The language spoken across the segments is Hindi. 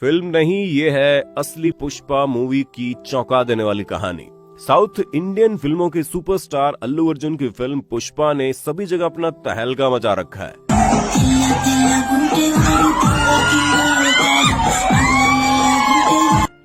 फिल्म नहीं, ये है असली पुष्पा मूवी की चौंका देने वाली कहानी। साउथ इंडियन फिल्मों के सुपरस्टार अल्लू अर्जुन की फिल्म पुष्पा ने सभी जगह अपना तहलका मचा रखा है।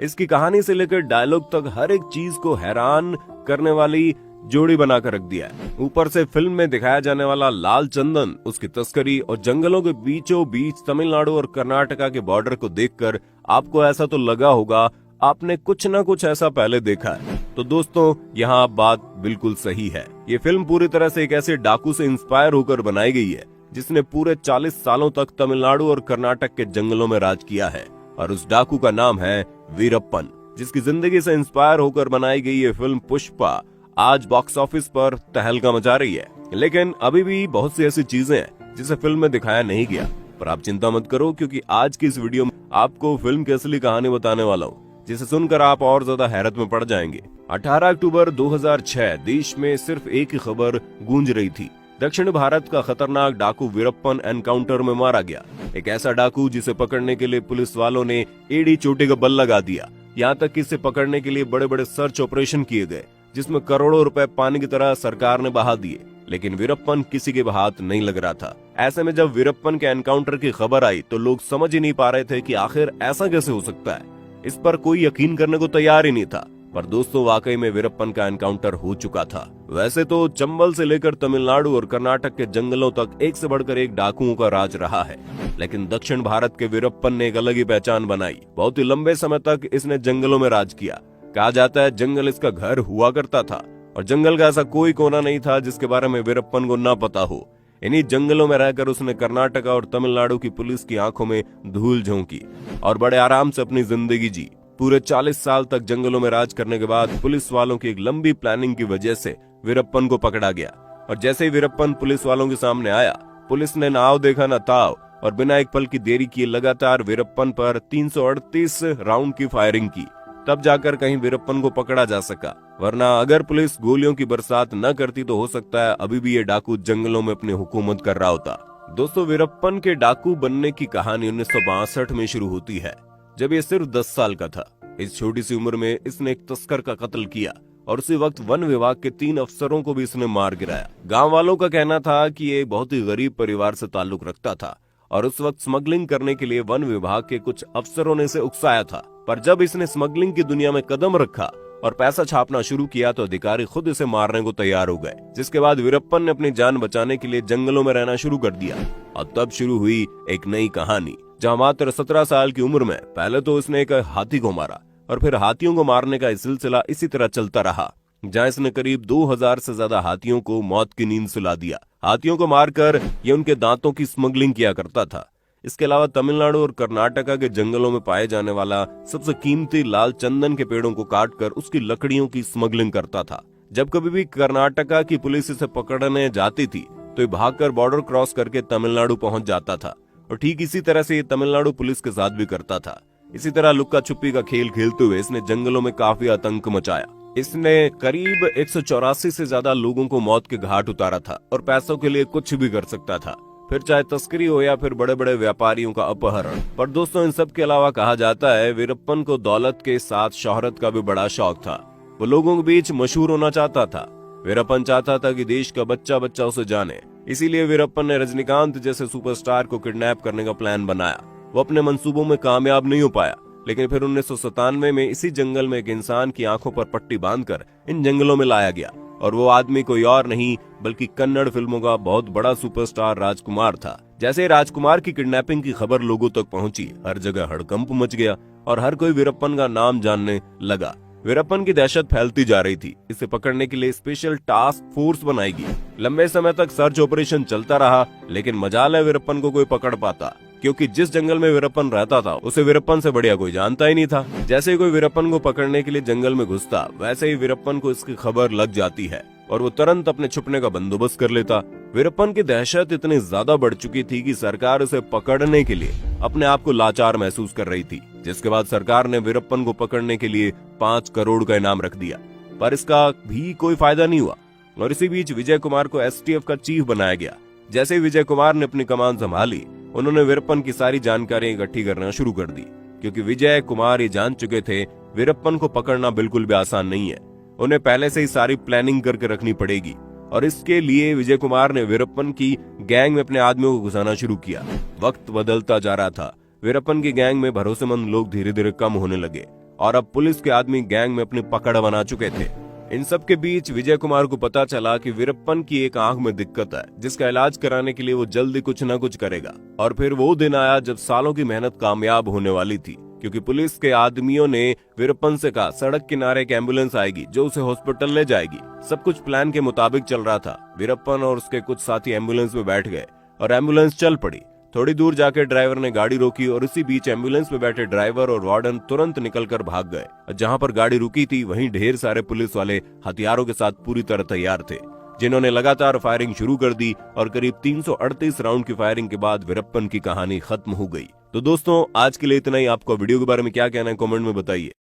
इसकी कहानी से लेकर डायलॉग तक हर एक चीज को हैरान करने वाली जोड़ी बनाकर रख दिया है। ऊपर से फिल्म में दिखाया जाने वाला लाल चंदन, उसकी तस्करी और जंगलों के बीचों बीच तमिलनाडु और कर्नाटका के बॉर्डर को देखकर आपको ऐसा तो लगा होगा आपने कुछ ना कुछ ऐसा पहले देखा है। तो दोस्तों, यहाँ बात बिल्कुल सही है। ये फिल्म पूरी तरह से एक ऐसे डाकू से इंस्पायर होकर बनाई गई है जिसने पूरे 40 सालों तक तमिलनाडु और कर्नाटक के जंगलों में राज किया है, और उस डाकू का नाम है वीरप्पन। जिसकी जिंदगी से इंस्पायर होकर बनाई गई ये फिल्म पुष्पा आज बॉक्स ऑफिस पर तहलका मचा रही है। लेकिन अभी भी बहुत सी ऐसी चीजें हैं जिसे फिल्म में दिखाया नहीं गया। पर आप चिंता मत करो, क्योंकि आज की इस वीडियो में आपको फिल्म की असली कहानी बताने वाला हूँ, जिसे सुनकर आप और ज्यादा हैरत में पड़ जाएंगे। 18 अक्टूबर 2006 देश में सिर्फ एक ही खबर गूंज रही थी। दक्षिण भारत का खतरनाक डाकू वीरप्पन एनकाउंटर में मारा गया। एक ऐसा डाकू जिसे पकड़ने के लिए पुलिस वालों ने एड़ी चोटी का बल लगा दिया। यहाँ तक कि इसे पकड़ने के लिए बड़े बड़े सर्च ऑपरेशन किए गए, जिसमें करोड़ों रुपए पानी की तरह सरकार ने बहा दिए। लेकिन वीरप्पन किसी के हाथ नहीं लग रहा था। ऐसे में जब वीरप्पन के एनकाउंटर की खबर आई तो लोग समझ ही नहीं पा रहे थे कि आखिर ऐसा कैसे हो सकता है। इस पर कोई यकीन करने को तैयार ही नहीं था। पर दोस्तों, वाकई में वीरप्पन का एनकाउंटर हो चुका था। वैसे तो चंबल से लेकर तमिलनाडु और कर्नाटक के जंगलों तक एक से बढ़कर एक डाकुओं का राज रहा है, लेकिन दक्षिण भारत के वीरप्पन ने एक अलग ही पहचान बनाई। बहुत ही लंबे समय तक इसने जंगलों में राज किया। कहा जाता है जंगल इसका घर हुआ करता था, और जंगल का ऐसा कोई कोना नहीं था जिसके बारे में वीरप्पन को ना पता हो। इन्हीं जंगलों में रहकर उसने कर्नाटक और तमिलनाडु की पुलिस की आंखों में धूल झोंकी और बड़े आराम से अपनी जिंदगी जी। पूरे 40 साल तक जंगलों में राज करने के बाद पुलिस वालों की एक लंबी प्लानिंग की वजह से वीरप्पन को पकड़ा गया। और जैसे ही वीरप्पन पुलिस वालों के सामने आया, पुलिस ने ना आओ देखा ना ताव, और बिना एक पल की देरी किए लगातार वीरप्पन पर 338 राउंड की फायरिंग की। तब जाकर कहीं वीरप्पन को पकड़ा जा सका, वरना अगर पुलिस गोलियों की बरसात न करती तो हो सकता है अभी भी ये डाकू जंगलों में अपनी हुकूमत कर रहा होता। दोस्तों, वीरप्पन के डाकू बनने की कहानी 1962 में शुरू होती है, जब ये सिर्फ 10 साल का था। इस छोटी सी उम्र में इसने एक तस्कर का कत्ल किया, और उसी वक्त वन विभाग के 3 अफसरों को भी इसने मार गिराया। गांव वालों का कहना था कि ये बहुत ही गरीब परिवार से ताल्लुक रखता था, और उस वक्त स्मगलिंग करने के लिए वन विभाग के कुछ अफसरों ने इसे उकसाया था। पर जब इसने स्मगलिंग की दुनिया में कदम रखा और पैसा छापना शुरू किया तो अधिकारी खुद इसे मारने को तैयार हो गए। जिसके बाद वीरप्पन ने अपनी जान बचाने के लिए जंगलों में रहना शुरू कर दिया। और तब शुरू हुई एक नई कहानी, जहाँ मात्र 17 साल की उम्र में पहले तो इसने एक हाथी को मारा, और फिर हाथियों को मारने का सिलसिला इसी तरह चलता रहा, जहाँ इसने करीब 2000 से ज्यादा हाथियों को मौत की नींद सुला दिया। हाथियों को मारकर ये उनके दांतों की स्मगलिंग किया करता था। इसके अलावा तमिलनाडु और कर्नाटका के जंगलों में पाए जाने वाला सबसे कीमती लाल चंदन के पेड़ों को काटकर उसकी लकड़ियों की स्मगलिंग करता था। जब कभी भी कर्नाटका की पुलिस इसे पकड़ने जाती थी तो ये भागकर बॉर्डर क्रॉस करके तमिलनाडु पहुंच जाता था, और ठीक इसी तरह से ये तमिलनाडु पुलिस के साथ भी करता था। इसी तरह लुक्का छुपी का खेल खेलते हुए इसने जंगलों में काफी आतंक मचाया। इसने करीब 184 से ज्यादा लोगों को मौत के घाट उतारा था, और पैसों के लिए कुछ भी कर सकता था, फिर चाहे तस्करी हो या फिर बड़े बड़े व्यापारियों का अपहरण। पर दोस्तों, इन सब के अलावा कहा जाता है वीरप्पन को दौलत के साथ शोहरत का भी बड़ा शौक था। वो लोगों के बीच मशहूर होना चाहता था। वीरप्पन चाहता था कि देश का बच्चा बच्चा उसे जाने। इसीलिए वीरप्पन ने रजनीकांत जैसे सुपरस्टार को किडनैप करने का प्लान बनाया। वो अपने मंसूबों में कामयाब नहीं हो पाया, लेकिन फिर 1997 में इसी जंगल में एक इंसान की आंखों पर पट्टी बांधकर इन जंगलों में लाया गया, और वो आदमी कोई और नहीं बल्कि कन्नड़ फिल्मों का बहुत बड़ा सुपरस्टार राजकुमार था। जैसे राजकुमार की किडनैपिंग की खबर लोगों तक पहुंची, हर जगह हड़कंप मच गया और हर कोई वीरप्पन का नाम जानने लगा। वीरप्पन की दहशत फैलती जा रही थी। इसे पकड़ने के लिए स्पेशल टास्क फोर्स बनाई गई। लंबे समय तक सर्च ऑपरेशन चलता रहा, लेकिन मजाल है वीरप्पन को कोई पकड़ पाता, क्योंकि जिस जंगल में वीरप्पन रहता था उसे वीरप्पन से बढ़िया कोई जानता ही नहीं था। जैसे ही कोई वीरप्पन को पकड़ने के लिए जंगल में घुसता, वैसे ही वीरप्पन को इसकी खबर लग जाती है और वो तुरंत अपने छुपने का बंदोबस्त कर लेता। वीरप्पन की दहशत इतनी ज्यादा बढ़ चुकी थी कि सरकार उसे पकड़ने के लिए अपने आप को लाचार महसूस कर रही थी, जिसके बाद सरकार ने वीरप्पन को पकड़ने के लिए 5 करोड़ का इनाम रख दिया। पर इसका भी कोई फायदा नहीं हुआ, और इसी बीच विजय कुमार को एसटीएफ का चीफ बनाया गया। जैसे ही विजय कुमार ने अपनी कमान संभाली, उन्होंने वीरप्पन की सारी जानकारी इकट्ठी करना शुरू कर दी। क्योंकि विजय कुमार ये जान चुके थे वीरप्पन को पकड़ना बिल्कुल भी आसान नहीं है। उन्हें पहले से ही सारी प्लानिंग करके रखनी पड़ेगी और इसके लिए विजय कुमार ने वीरप्पन की गैंग में अपने आदमियों को घुसाना शुरू किया। वक्त बदलता जा रहा था। वीरप्पन की गैंग में भरोसेमंद लोग धीरे धीरे कम होने लगे और अब पुलिस के आदमी गैंग में अपनी पकड़ बना चुके थे। इन सब के बीच विजय कुमार को पता चला कि वीरप्पन की एक आंख में दिक्कत है, जिसका इलाज कराने के लिए वो जल्दी कुछ न कुछ करेगा। और फिर वो दिन आया जब सालों की मेहनत कामयाब होने वाली थी, क्योंकि पुलिस के आदमियों ने वीरप्पन से कहा सड़क किनारे एक एम्बुलेंस आएगी जो उसे हॉस्पिटल ले जाएगी। सब कुछ प्लान के मुताबिक चल रहा था। वीरप्पन और उसके कुछ साथी एम्बुलेंस में बैठ गए और एम्बुलेंस चल पड़ी। थोड़ी दूर जाकर ड्राइवर ने गाड़ी रोकी और उसी बीच एम्बुलेंस में बैठे ड्राइवर और वार्डन तुरंत निकलकर भाग गए। जहां पर गाड़ी रुकी थी वहीं ढेर सारे पुलिस वाले हथियारों के साथ पूरी तरह तैयार थे, जिन्होंने लगातार फायरिंग शुरू कर दी और करीब 338 राउंड की फायरिंग के बाद वीरप्पन की कहानी खत्म हो गई। तो दोस्तों, आज के लिए इतना ही। आपको वीडियो के बारे में क्या कहना है कमेंट में बताइए।